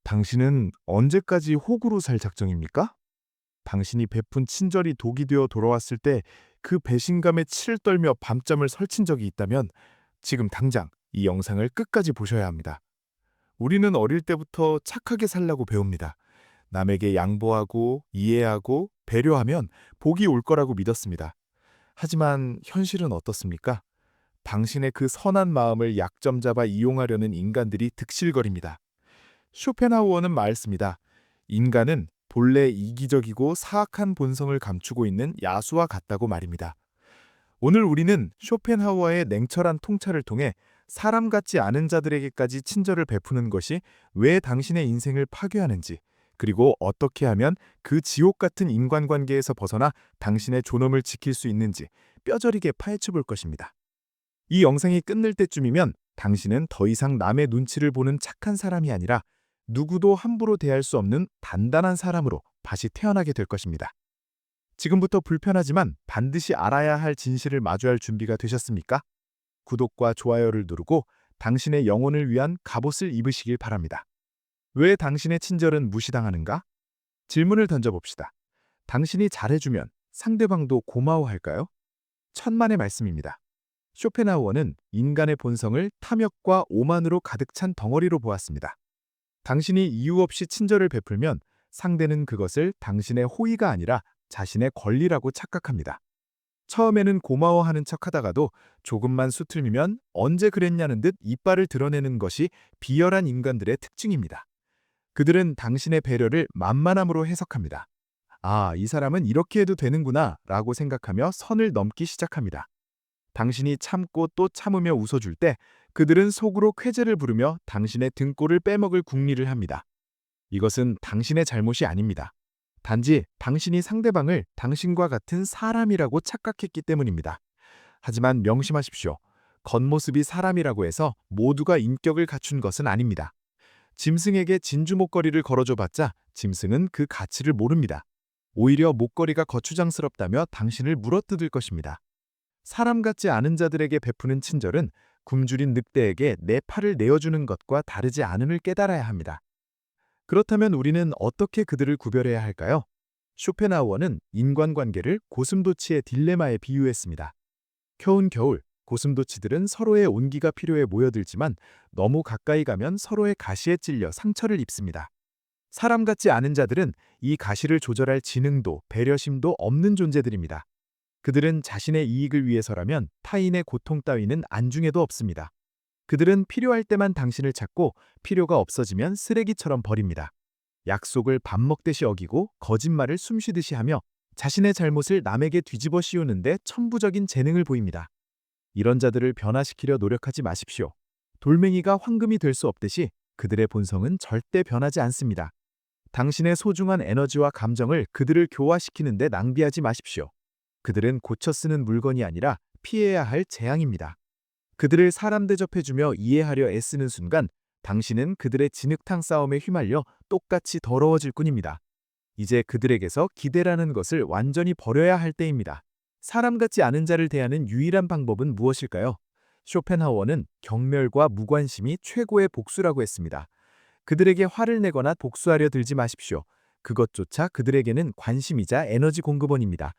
당신은 언제까지 호구로 살 작정입니까? 당신이 베푼 친절이 독이 되어 돌아왔을 때 그 배신감에 치를 떨며 밤잠을 설친 적이 있다면 지금 당장 이 영상을 끝까지 보셔야 합니다. 우리는 어릴 때부터 착하게 살라고 배웁니다. 남에게 양보하고 이해하고 배려하면 복이 올 거라고 믿었습니다. 하지만 현실은 어떻습니까? 당신의 그 선한 마음을 약점 잡아 이용하려는 인간들이 득실거립니다. 쇼펜하우어는 말했습니다. 인간은 본래 이기적이고 사악한 본성을 감추고 있는 야수와 같다고 말입니다. 오늘 우리는 쇼펜하우어의 냉철한 통찰을 통해 사람 같지 않은 자들에게까지 친절을 베푸는 것이 왜 당신의 인생을 파괴하는지, 그리고 어떻게 하면 그 지옥 같은 인간관계에서 벗어나 당신의 존엄을 지킬 수 있는지 뼈저리게 파헤쳐 볼 것입니다. 이 영상이 끝날 때쯤이면 당신은 더 이상 남의 눈치를 보는 착한 사람이 아니라 누구도 함부로 대할 수 없는 단단한 사람으로 다시 태어나게 될 것입니다. 지금부터 불편하지만 반드시 알아야 할 진실을 마주할 준비가 되셨습니까? 구독과 좋아요를 누르고 당신의 영혼을 위한 갑옷을 입으시길 바랍니다. 왜 당신의 친절은 무시당하는가? 질문을 던져봅시다. 당신이 잘해주면 상대방도 고마워할까요? 천만의 말씀입니다. 쇼펜하우어는 인간의 본성을 탐욕과 오만으로 가득 찬 덩어리로 보았습니다. 당신이 이유 없이 친절을 베풀면 상대는 그것을 당신의 호의가 아니라 자신의 권리라고 착각합니다. 처음에는 고마워하는 척하다가도 조금만 수틀미면 언제 그랬냐는 듯 이빨을 드러내는 것이 비열한 인간들의 특징입니다. 그들은 당신의 배려를 만만함으로 해석합니다. 아, 이 사람은 이렇게 해도 되는구나 라고 생각하며 선을 넘기 시작합니다. 당신이 참고 또 참으며 웃어줄 때 그들은 속으로 쾌재를 부르며 당신의 등골을 빼먹을 궁리를 합니다. 이것은 당신의 잘못이 아닙니다. 단지 당신이 상대방을 당신과 같은 사람이라고 착각했기 때문입니다. 하지만 명심하십시오. 겉모습이 사람이라고 해서 모두가 인격을 갖춘 것은 아닙니다. 짐승에게 진주 목걸이를 걸어줘봤자 짐승은 그 가치를 모릅니다. 오히려 목걸이가 거추장스럽다며 당신을 물어뜯을 것입니다. 사람 같지 않은 자들에게 베푸는 친절은 굶주린 늑대에게 내 팔을 내어주는 것과 다르지 않음을 깨달아야 합니다. 그렇다면 우리는 어떻게 그들을 구별해야 할까요? 쇼펜하우어는 인간관계를 고슴도치의 딜레마에 비유했습니다. 겨운 겨울, 고슴도치들은 서로의 온기가 필요해 모여들지만 너무 가까이 가면 서로의 가시에 찔려 상처를 입습니다. 사람 같지 않은 자들은 이 가시를 조절할 지능도 배려심도 없는 존재들입니다. 그들은 자신의 이익을 위해서라면 타인의 고통 따위는 안중에도 없습니다. 그들은 필요할 때만 당신을 찾고 필요가 없어지면 쓰레기처럼 버립니다. 약속을 밥 먹듯이 어기고 거짓말을 숨쉬듯이 하며 자신의 잘못을 남에게 뒤집어 씌우는데 천부적인 재능을 보입니다. 이런 자들을 변화시키려 노력하지 마십시오. 돌멩이가 황금이 될 수 없듯이 그들의 본성은 절대 변하지 않습니다. 당신의 소중한 에너지와 감정을 그들을 교화시키는데 낭비하지 마십시오. 그들은 고쳐 쓰는 물건이 아니라 피해야 할 재앙입니다. 그들을 사람 대접해주며 이해하려 애쓰는 순간 당신은 그들의 진흙탕 싸움에 휘말려 똑같이 더러워질 뿐입니다. 이제 그들에게서 기대라는 것을 완전히 버려야 할 때입니다. 사람 같지 않은 자를 대하는 유일한 방법은 무엇일까요? 쇼펜하우어는 경멸과 무관심이 최고의 복수라고 했습니다. 그들에게 화를 내거나 복수하려 들지 마십시오. 그것조차 그들에게는 관심이자 에너지 공급원입니다.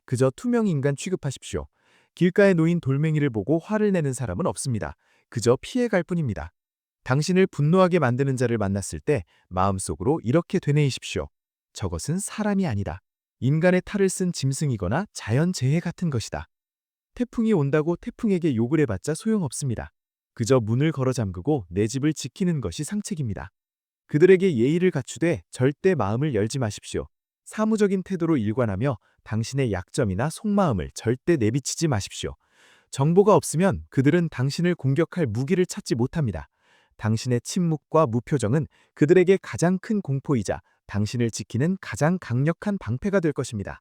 그저 투명 인간 취급하십시오. 길가에 놓인 돌멩이를 보고 화를 내는 사람은 없습니다. 그저 피해갈 뿐입니다. 당신을 분노하게 만드는 자를 만났을 때 마음속으로 이렇게 되뇌이십시오. 저것은 사람이 아니다. 인간의 탈을 쓴 짐승이거나 자연재해 같은 것이다. 태풍이 온다고 태풍에게 욕을 해봤자 소용없습니다. 그저 문을 걸어 잠그고 내 집을 지키는 것이 상책입니다. 그들에게 예의를 갖추되 절대 마음을 열지 마십시오. 사무적인 태도로 일관하며 당신의 약점이나 속마음을 절대 내비치지 마십시오. 정보가 없으면 그들은 당신을 공격할 무기를 찾지 못합니다. 당신의 침묵과 무표정은 그들에게 가장 큰 공포이자 당신을 지키는 가장 강력한 방패가 될 것입니다.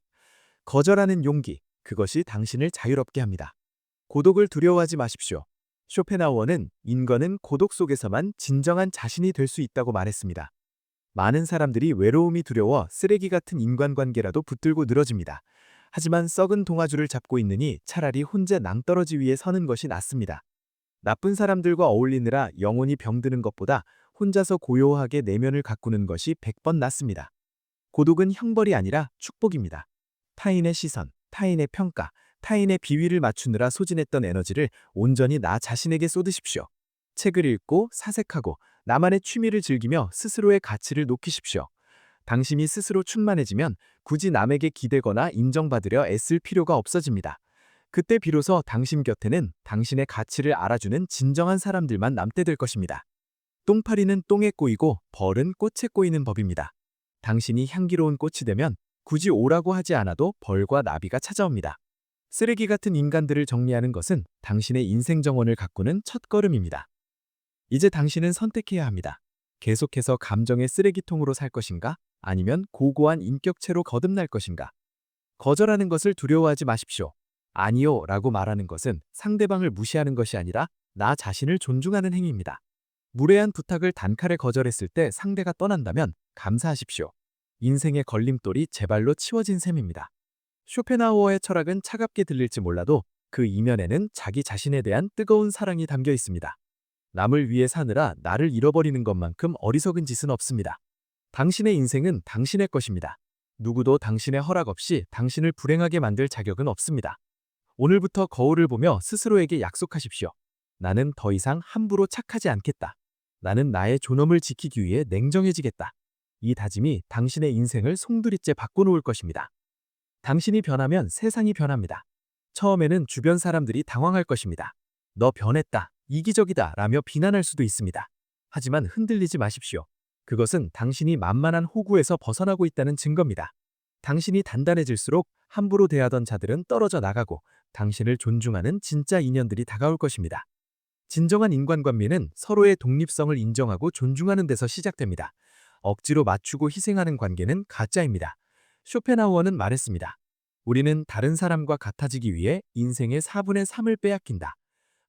거절하는 용기, 그것이 당신을 자유롭게 합니다. 고독을 두려워하지 마십시오. 쇼펜하우어는 인간은 고독 속에서만 진정한 자신이 될 수 있다고 말했습니다. 많은 사람들이 외로움이 두려워 쓰레기 같은 인간관계라도 붙들고 늘어집니다. 하지만 썩은 동아줄을 잡고 있느니 차라리 혼자 낭떠러지 위에 서는 것이 낫습니다. 나쁜 사람들과 어울리느라 영혼이 병드는 것보다 혼자서 고요하게 내면을 가꾸는 것이 100번 낫습니다. 고독은 형벌이 아니라 축복입니다. 타인의 시선, 타인의 평가, 타인의 비위를 맞추느라 소진했던 에너지를 온전히 나 자신에게 쏟으십시오. 책을 읽고 사색하고 나만의 취미를 즐기며 스스로의 가치를 높이십시오. 당신이 스스로 충만해지면 굳이 남에게 기대거나 인정받으려 애쓸 필요가 없어집니다. 그때 비로소 당신 곁에는 당신의 가치를 알아주는 진정한 사람들만 남게 될 것입니다. 똥파리는 똥에 꼬이고 벌은 꽃에 꼬이는 법입니다. 당신이 향기로운 꽃이 되면 굳이 오라고 하지 않아도 벌과 나비가 찾아옵니다. 쓰레기 같은 인간들을 정리하는 것은 당신의 인생 정원을 가꾸는 첫걸음입니다. 이제 당신은 선택해야 합니다. 계속해서 감정의 쓰레기통으로 살 것인가? 아니면 고고한 인격체로 거듭날 것인가? 거절하는 것을 두려워하지 마십시오. 아니요 라고 말하는 것은 상대방을 무시하는 것이 아니라 나 자신을 존중하는 행위입니다. 무례한 부탁을 단칼에 거절했을 때 상대가 떠난다면 감사하십시오. 인생의 걸림돌이 제 발로 치워진 셈입니다. 쇼펜하우어의 철학은 차갑게 들릴지 몰라도 그 이면에는 자기 자신에 대한 뜨거운 사랑이 담겨 있습니다. 남을 위해 사느라 나를 잃어버리는 것만큼 어리석은 짓은 없습니다. 당신의 인생은 당신의 것입니다. 누구도 당신의 허락 없이 당신을 불행하게 만들 자격은 없습니다. 오늘부터 거울을 보며 스스로에게 약속하십시오. 나는 더 이상 함부로 착하지 않겠다. 나는 나의 존엄을 지키기 위해 냉정해지겠다. 이 다짐이 당신의 인생을 송두리째 바꿔놓을 것입니다. 당신이 변하면 세상이 변합니다. 처음에는 주변 사람들이 당황할 것입니다. 너 변했다, 이기적이다 라며 비난할 수도 있습니다. 하지만 흔들리지 마십시오. 그것은 당신이 만만한 호구에서 벗어나고 있다는 증거입니다. 당신이 단단해질수록 함부로 대하던 자들은 떨어져 나가고 당신을 존중하는 진짜 인연들이 다가올 것입니다. 진정한 인간관계는 서로의 독립성을 인정하고 존중하는 데서 시작됩니다. 억지로 맞추고 희생하는 관계는 가짜입니다. 쇼펜하우어는 말했습니다. 우리는 다른 사람과 같아지기 위해 인생의 4분의 3을 빼앗긴다.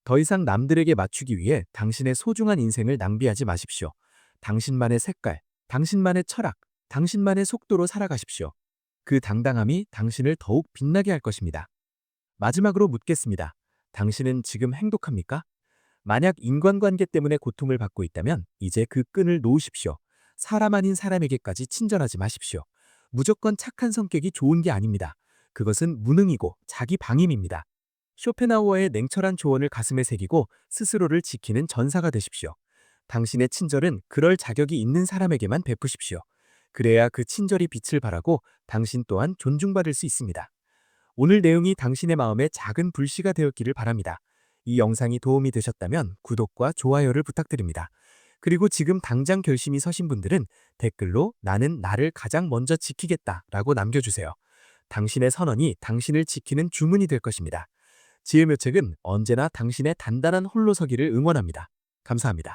더 이상 남들에게 맞추기 위해 당신의 소중한 인생을 낭비하지 마십시오. 당신만의 색깔, 당신만의 철학, 당신만의 속도로 살아가십시오. 그 당당함이 당신을 더욱 빛나게 할 것입니다. 마지막으로 묻겠습니다. 당신은 지금 행복합니까? 만약 인간관계 때문에 고통을 받고 있다면 이제 그 끈을 놓으십시오. 사람 아닌 사람에게까지 친절하지 마십시오. 무조건 착한 성격이 좋은 게 아닙니다. 그것은 무능이고 자기 방임입니다. 쇼펜하우어의 냉철한 조언을 가슴에 새기고 스스로를 지키는 전사가 되십시오. 당신의 친절은 그럴 자격이 있는 사람에게만 베푸십시오. 그래야 그 친절이 빛을 발하고 당신 또한 존중받을 수 있습니다. 오늘 내용이 당신의 마음에 작은 불씨가 되었기를 바랍니다. 이 영상이 도움이 되셨다면 구독과 좋아요를 부탁드립니다. 그리고 지금 당장 결심이 서신 분들은 댓글로 나는 나를 가장 먼저 지키겠다 라고 남겨주세요. 당신의 선언이 당신을 지키는 주문이 될 것입니다. 지혜묘책은 언제나 당신의 단단한 홀로서기를 응원합니다. 감사합니다.